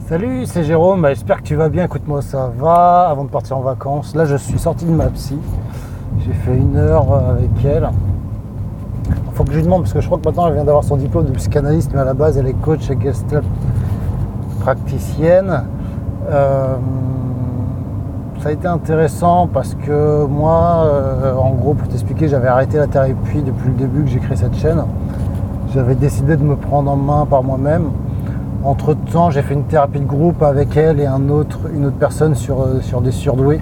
Salut, c'est Jérôme, j'espère que tu vas bien, écoute-moi ça va, avant de partir en vacances. Là je suis sorti de ma psy, j'ai fait 1 heure avec elle. Il faut que je lui demande, parce que je crois que maintenant elle vient d'avoir son diplôme de psychanalyste, mais à la base elle est coach et gestalt praticienne. Ça a été intéressant parce que moi, en gros pour t'expliquer, j'avais arrêté la thérapie depuis le début que j'ai créé cette chaîne. J'avais décidé de me prendre en main par moi-même. Entre temps, j'ai fait une thérapie de groupe avec elle et une autre personne sur des surdoués.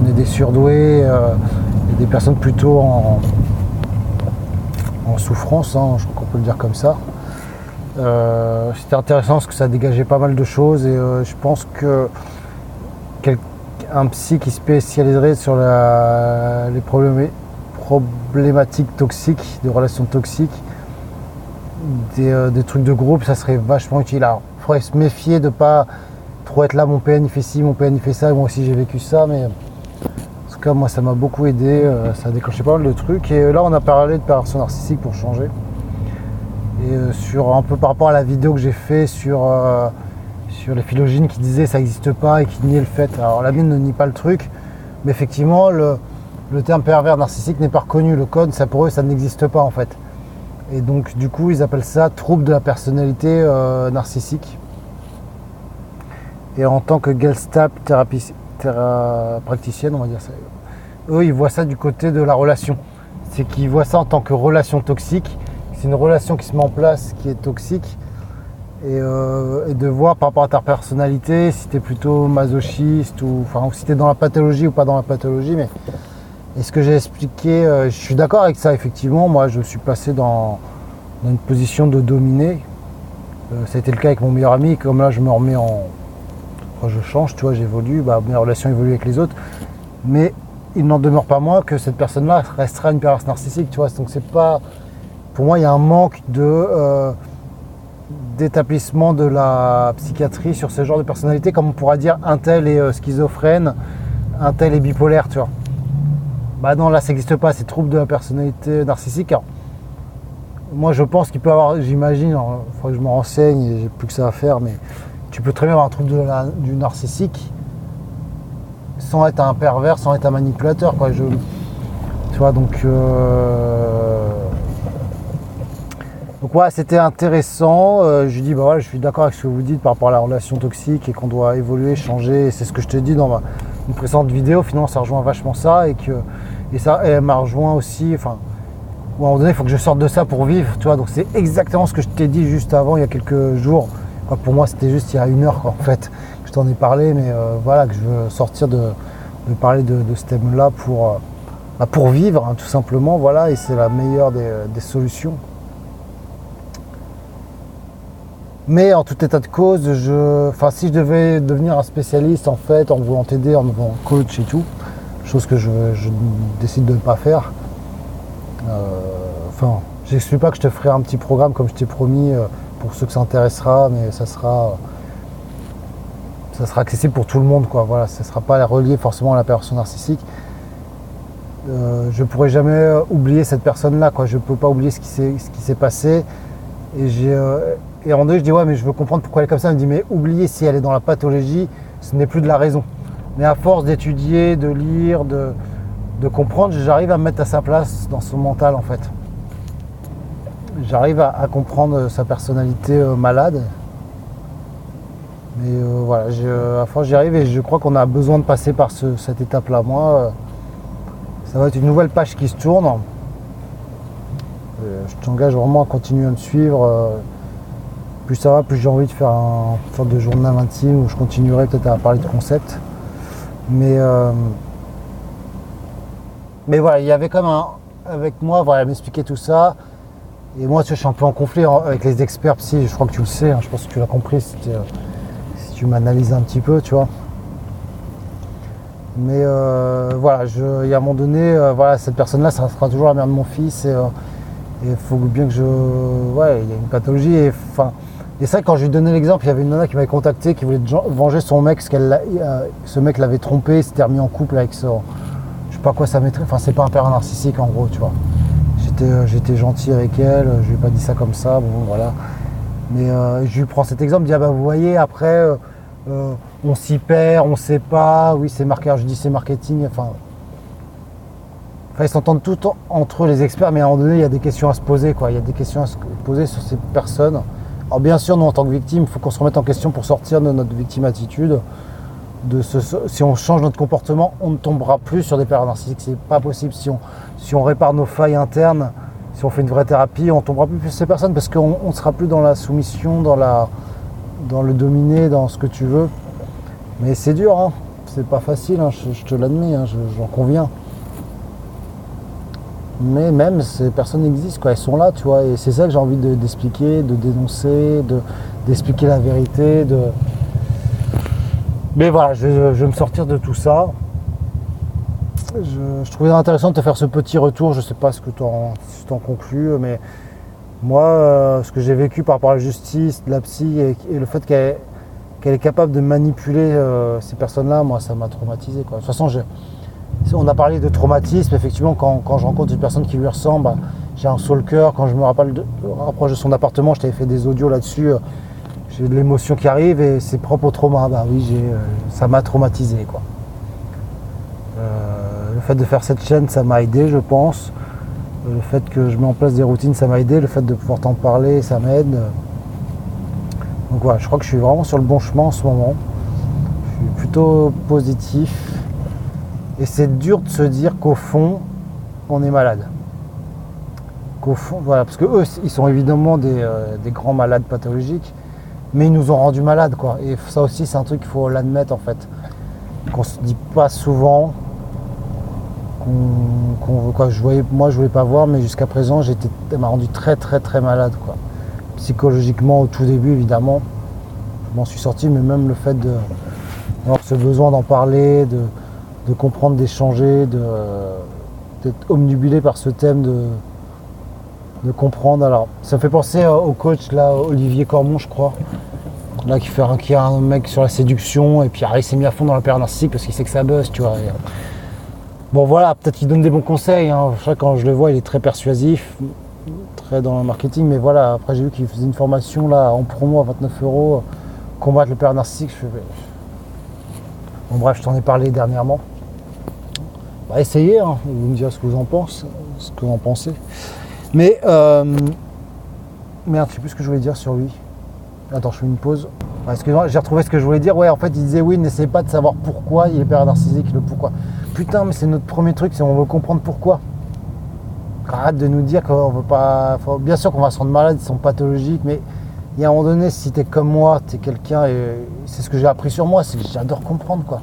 On est des surdoués et des personnes plutôt en souffrance, hein, je crois qu'on peut le dire comme ça. C'était intéressant parce que ça dégageait pas mal de choses et je pense que un psy qui spécialiserait sur les problématiques toxiques, des relations toxiques, des trucs de groupe, ça serait vachement utile. Alors, il faudrait se méfier de pas trop être là, mon PN il fait ci, mon PN il fait ça, moi aussi j'ai vécu ça, mais en tout cas moi ça m'a beaucoup aidé, ça a déclenché pas mal de trucs. Et là on a parlé de perversion narcissique pour changer. Et sur un peu par rapport à la vidéo que j'ai fait sur les philogènes qui disaient ça n'existe pas et qui niaient le fait. Alors la mienne ne nie pas le truc, mais effectivement le terme pervers narcissique n'est pas reconnu, le code, ça pour eux ça n'existe pas en fait. Et donc du coup ils appellent ça trouble de la personnalité narcissique. Et en tant que Gestalt praticienne, on va dire ça, eux ils voient ça du côté de la relation. C'est qu'ils voient ça en tant que relation toxique. C'est une relation qui se met en place qui est toxique. Et de voir par rapport à ta personnalité si tu es plutôt masochiste ou si tu es dans la pathologie ou pas dans la pathologie. Mais et ce que j'ai expliqué, je suis d'accord avec ça, effectivement. Moi, je suis passé dans une position de dominer. Ça a été le cas avec mon meilleur ami. Comme là, je me remets je change, tu vois, j'évolue. Mes relations évoluent avec les autres. Mais il n'en demeure pas moins que cette personne-là restera une perverse narcissique, tu vois. Donc, c'est pas... Pour moi, il y a un manque d'établissement de la psychiatrie sur ce genre de personnalité. Comme on pourra dire, un tel est schizophrène, un tel est bipolaire, tu vois. Non, là ça n'existe pas, c'est trouble de la personnalité narcissique. Alors, moi je pense qu'il peut avoir, j'imagine, il faudrait que je me renseigne, et j'ai plus que ça à faire, mais tu peux très bien avoir un trouble du narcissique sans être un pervers, sans être un manipulateur, quoi. Tu vois, donc ouais, c'était intéressant. Je lui dis, voilà, je suis d'accord avec ce que vous dites par rapport à la relation toxique et qu'on doit évoluer, changer. Et c'est ce que je te dis dans une précédente vidéo. Finalement, ça rejoint vachement ça et ça, elle m'a rejoint aussi. À un moment donné, il faut que je sorte de ça pour vivre, tu vois. Donc c'est exactement ce que je t'ai dit juste avant, il y a quelques jours. Pour moi, c'était juste il y a 1 heure, quoi, en fait. Je t'en ai parlé, mais voilà, que je veux sortir de parler de ce thème-là pour vivre, hein, tout simplement. Voilà, et c'est la meilleure des solutions. Mais en tout état de cause, si je devais devenir un spécialiste en fait, en voulant t'aider, en me faisant coach et tout, chose que je décide de ne pas faire. J'exclus pas que je te ferai un petit programme comme je t'ai promis pour ceux que ça intéressera, mais ça sera accessible pour tout le monde, quoi. Voilà, ça ne sera pas relié forcément à la perversion narcissique. Je ne pourrai jamais oublier cette personne-là, quoi. Je ne peux pas oublier ce qui s'est passé. Et en deux, je dis ouais, mais je veux comprendre pourquoi elle est comme ça. Elle me dit mais oubliez, si elle est dans la pathologie, ce n'est plus de la raison. Mais à force d'étudier, de lire, de comprendre, j'arrive à me mettre à sa place dans son mental en fait. J'arrive à comprendre sa personnalité malade. Mais voilà, à force j'y arrive et je crois qu'on a besoin de passer par cette étape-là. Moi, ça va être une nouvelle page qui se tourne. Je t'engage vraiment à continuer à me suivre. Plus ça va, plus j'ai envie de faire une sorte de journal intime où je continuerai peut-être à parler de concepts. Mais voilà, il y avait comme avec moi, voilà, elle m'expliquait tout ça. Et moi, tu sais, je suis un peu en conflit avec les experts psy, je crois que tu le sais, hein, je pense que tu l'as compris si tu m'analyses un petit peu, tu vois. Mais voilà, il y a un moment donné, voilà, cette personne-là, ça sera toujours la mère de mon fils. Et il faut bien que ouais, il y a une pathologie. Et c'est vrai que quand je lui donnais l'exemple, il y avait une nana qui m'avait contacté, qui voulait venger son mec, parce que ce mec l'avait trompé, s'était remis en couple avec son... Je sais pas quoi ça mettrait, c'est pas un pervers narcissique en gros, tu vois. J'étais gentil avec elle, je lui ai pas dit ça comme ça, bon voilà. Mais je lui prends cet exemple, je dis, ah bah vous voyez, après, on s'y perd, on ne sait pas, oui c'est marqué, je dis c'est marketing, enfin ils s'entendent tous entre eux les experts, mais à un moment donné il y a des questions à se poser, quoi. Il y a des questions à se poser sur ces personnes. Alors bien sûr, nous en tant que victime, il faut qu'on se remette en question pour sortir de notre victime attitude. Si on change notre comportement, on ne tombera plus sur des périodes narcissiques, c'est pas possible. Si on répare nos failles internes, si on fait une vraie thérapie, on ne tombera plus sur ces personnes parce qu'on ne sera plus dans la soumission, dans le dominer, dans ce que tu veux. Mais c'est dur, hein. C'est pas facile, hein. Je te l'admets, hein. J'en conviens. Mais même ces personnes existent, quoi. Elles sont là, tu vois, et c'est ça que j'ai envie d'expliquer, de dénoncer, d'expliquer la vérité. Mais voilà, je vais me sortir de tout ça. Je trouvais intéressant de te faire ce petit retour, je sais pas ce que tu en conclus, mais moi, ce que j'ai vécu par rapport à la justice, la psy, et le fait qu'elle est capable de manipuler ces personnes-là, moi ça m'a traumatisé, quoi. De toute façon, on a parlé de traumatisme, effectivement, quand je rencontre une personne qui lui ressemble, j'ai un saut le cœur. Quand je me rapproche de son appartement, je t'avais fait des audios là-dessus, j'ai de l'émotion qui arrive et c'est propre au trauma. Bah oui, ça m'a traumatisé, quoi. Le fait de faire cette chaîne, ça m'a aidé, je pense. Le fait que je mets en place des routines, ça m'a aidé. Le fait de pouvoir t'en parler, ça m'aide. Donc voilà, je crois que je suis vraiment sur le bon chemin en ce moment. Je suis plutôt positif. Et c'est dur de se dire qu'au fond, on est malade. Qu'au fond, voilà, parce que eux, ils sont évidemment des grands malades pathologiques, mais ils nous ont rendus malades, quoi. Et ça aussi, c'est un truc qu'il faut l'admettre, en fait. Qu'on se dit pas souvent. Moi, je voulais pas voir, mais jusqu'à présent, ça m'a rendu très, très, très malade, quoi. Psychologiquement, au tout début, évidemment, je m'en suis sorti, mais même le fait d'avoir ce besoin d'en parler, de comprendre, d'échanger, d'être omnibulé par ce thème, de comprendre. Alors, ça me fait penser au coach, là, Olivier Cormon, je crois, là, qui est un mec sur la séduction, et puis il s'est mis à fond dans la période narcissique parce qu'il sait que ça buzz, tu vois. Bon, voilà, peut-être qu'il donne des bons conseils, hein. Je sais, quand je le vois, il est très persuasif, très dans le marketing, mais voilà, après j'ai vu qu'il faisait une formation là en promo à 29 €, combattre le période narcissique. Bon, bref, je t'en ai parlé dernièrement. Bah, essayez, hein. Vous me direz ce que vous en pensez, Mais merde, je sais plus ce que je voulais dire sur lui. Attends, je fais une pause. Excuse-moi, j'ai retrouvé ce que je voulais dire. Ouais, en fait, il disait oui, n'essayez pas de savoir pourquoi il est période narcissique, le pourquoi. Putain, mais c'est notre premier truc, c'est on veut comprendre pourquoi. Arrête de nous dire qu'on veut pas. Bien sûr qu'on va se rendre malade, ils sont pathologiques, mais il y a un moment donné, si t'es comme moi, t'es quelqu'un, et c'est ce que j'ai appris sur moi, c'est que j'adore comprendre, quoi.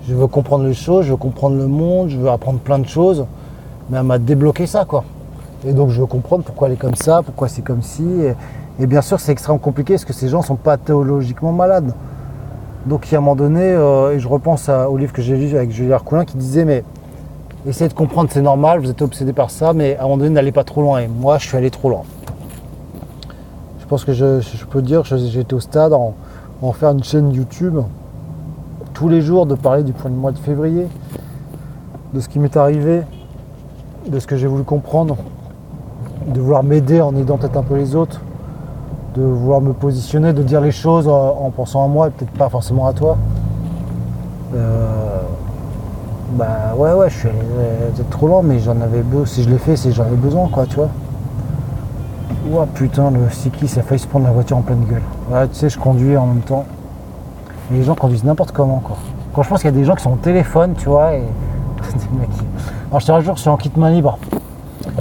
Je veux comprendre les choses, je veux comprendre le monde, je veux apprendre plein de choses, mais elle m'a débloqué ça, quoi. Et donc je veux comprendre pourquoi elle est comme ça, pourquoi c'est comme ci. Et bien sûr, c'est extrêmement compliqué parce que ces gens sont pathologiquement malades. Donc il y a un moment donné, et je repense au livre que j'ai lu avec Julie Arcoulin qui disait, mais essayez de comprendre, c'est normal, vous êtes obsédé par ça, mais à un moment donné, n'allez pas trop loin. Et moi, je suis allé trop loin. Je pense que je peux dire que j'ai été au stade en faire une chaîne YouTube tous les jours, de parler du mois de février, de ce qui m'est arrivé, de ce que j'ai voulu comprendre, de vouloir m'aider en aidant peut-être un peu les autres, de vouloir me positionner, de dire les choses en pensant à moi et peut-être pas forcément à toi. Bah ouais, je suis allé peut-être trop loin, mais j'en avais besoin. Si je l'ai fait, c'est que j'en avais besoin, quoi, tu vois. Ouah putain, le cycliste a failli se prendre la voiture en pleine gueule. Ouais, tu sais, je conduis en même temps. Et les gens conduisent n'importe comment, quoi. Quand je pense qu'il y a des gens qui sont au téléphone, tu vois, et des mecs qui... Alors je te rassure, je suis en kit main libre.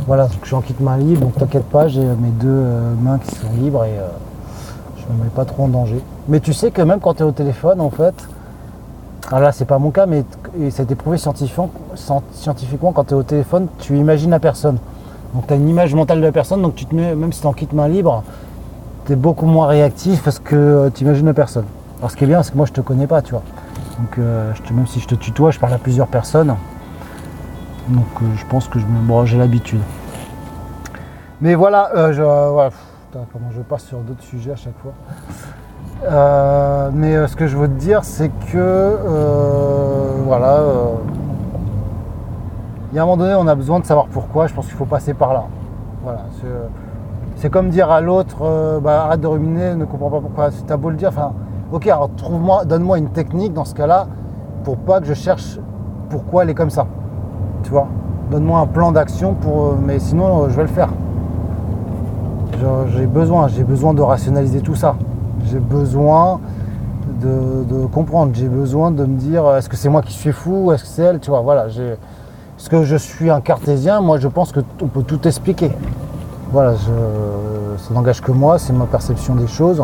Voilà, donc je suis en kit main libre, donc t'inquiète pas, j'ai mes deux mains qui sont libres et je me mets pas trop en danger. Mais tu sais que même quand tu es au téléphone, en fait, alors là c'est pas mon cas, mais ça a été prouvé scientifiquement, quand tu es au téléphone, tu imagines la personne. Donc tu as une image mentale de la personne, donc tu te mets, même si tu es en kit main libre, tu es beaucoup moins réactif parce que tu imagines la personne. Alors ce qui est bien, c'est que moi je te connais pas, tu vois. Donc même si je te tutoie, je parle à plusieurs personnes. Donc je pense que j'ai l'habitude. Mais voilà, voilà. Putain, comment je passe sur d'autres sujets à chaque fois. Mais ce que je veux te dire, c'est que voilà, il y a un moment donné, on a besoin de savoir pourquoi. Je pense qu'il faut passer par là. Voilà. C'est comme dire à l'autre, arrête de ruminer, ne comprends pas pourquoi. T'as beau le dire, enfin, ok, alors donne-moi une technique dans ce cas-là, pour pas que je cherche pourquoi elle est comme ça. Tu vois, donne-moi un plan d'action mais sinon je vais le faire. J'ai besoin de rationaliser tout ça. J'ai besoin de comprendre. J'ai besoin de me dire, est-ce que c'est moi qui suis fou, est-ce que c'est elle, tu vois, voilà. Est-ce que je suis un cartésien? Moi, je pense qu'on peut tout expliquer. Voilà, ça n'engage que moi, c'est ma perception des choses.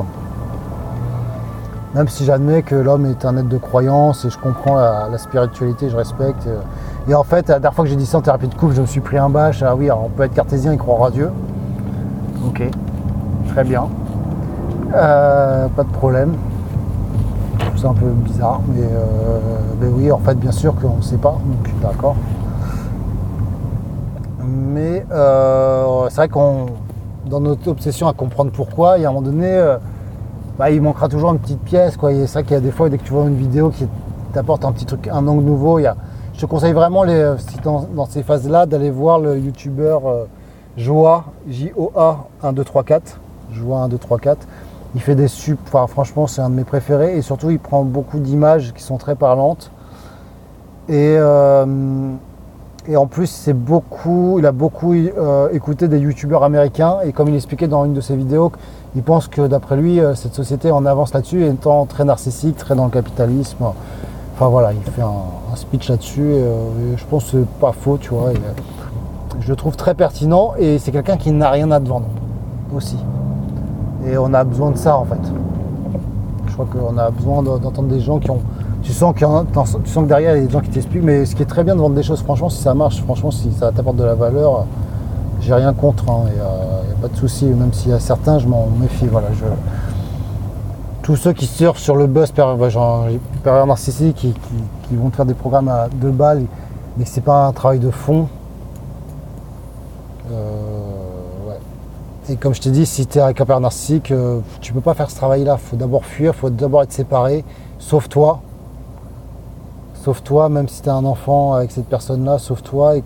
Même si j'admets que l'homme est un être de croyance et je comprends la spiritualité, je respecte. Et en fait, la dernière fois que j'ai dit ça en thérapie de couple, je me suis pris un bâche. Ah oui, alors on peut être cartésien et croire à Dieu. Ok, très bien. Pas de problème. Je trouve ça un peu bizarre, mais oui, en fait, bien sûr qu'on ne sait pas, donc je suis d'accord. Mais c'est vrai qu'on, dans notre obsession à comprendre pourquoi, il y a un moment donné, il manquera toujours une petite pièce, quoi. C'est vrai qu'il y a des fois, dès que tu vois une vidéo qui t'apporte un petit truc, un angle nouveau, je te conseille vraiment, si dans ces phases-là, d'aller voir le youtubeur Joa, J-O-A 1, 2, 3, 4. Joa 1, 2, 3, 4. Il fait franchement, c'est un de mes préférés. Et surtout, il prend beaucoup d'images qui sont très parlantes. Et en plus, il a beaucoup écouté des youtubeurs américains. Et comme il expliquait dans une de ses vidéos, il pense que d'après lui, cette société en avance là-dessus, étant très narcissique, très dans le capitalisme. Enfin voilà, il fait un speech là-dessus. Et je pense que c'est pas faux, tu vois. Je le trouve très pertinent. Et c'est quelqu'un qui n'a rien à te vendre aussi. Et on a besoin de ça en fait. Je crois qu'on a besoin d'entendre des gens qui ont... Tu sens que derrière il y a des gens qui t'expliquent, mais ce qui est très bien de vendre des choses, franchement, si ça marche, franchement, si ça t'apporte de la valeur, j'ai rien contre, hein, il n'y a pas de souci, même s'il y a certains, je m'en méfie. Voilà, tous ceux qui surfent sur le buzz pervers narcissique qui vont te faire des programmes à 2 balles, mais que c'est pas un travail de fond. Et comme je t'ai dit, si tu es avec un pervers narcissique, tu peux pas faire ce travail-là. Il faut d'abord fuir, il faut d'abord être séparé. Sauve-toi. Sauve-toi, même si tu es un enfant avec cette personne-là, sauve-toi et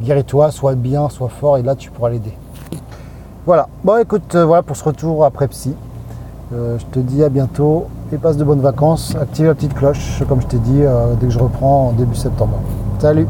guéris-toi, sois bien, sois fort, et là tu pourras l'aider. Voilà. Bon, écoute, voilà pour ce retour après psy. Je te dis à bientôt et passe de bonnes vacances. Active la petite cloche, comme je t'ai dit, dès que je reprends en début septembre. Salut!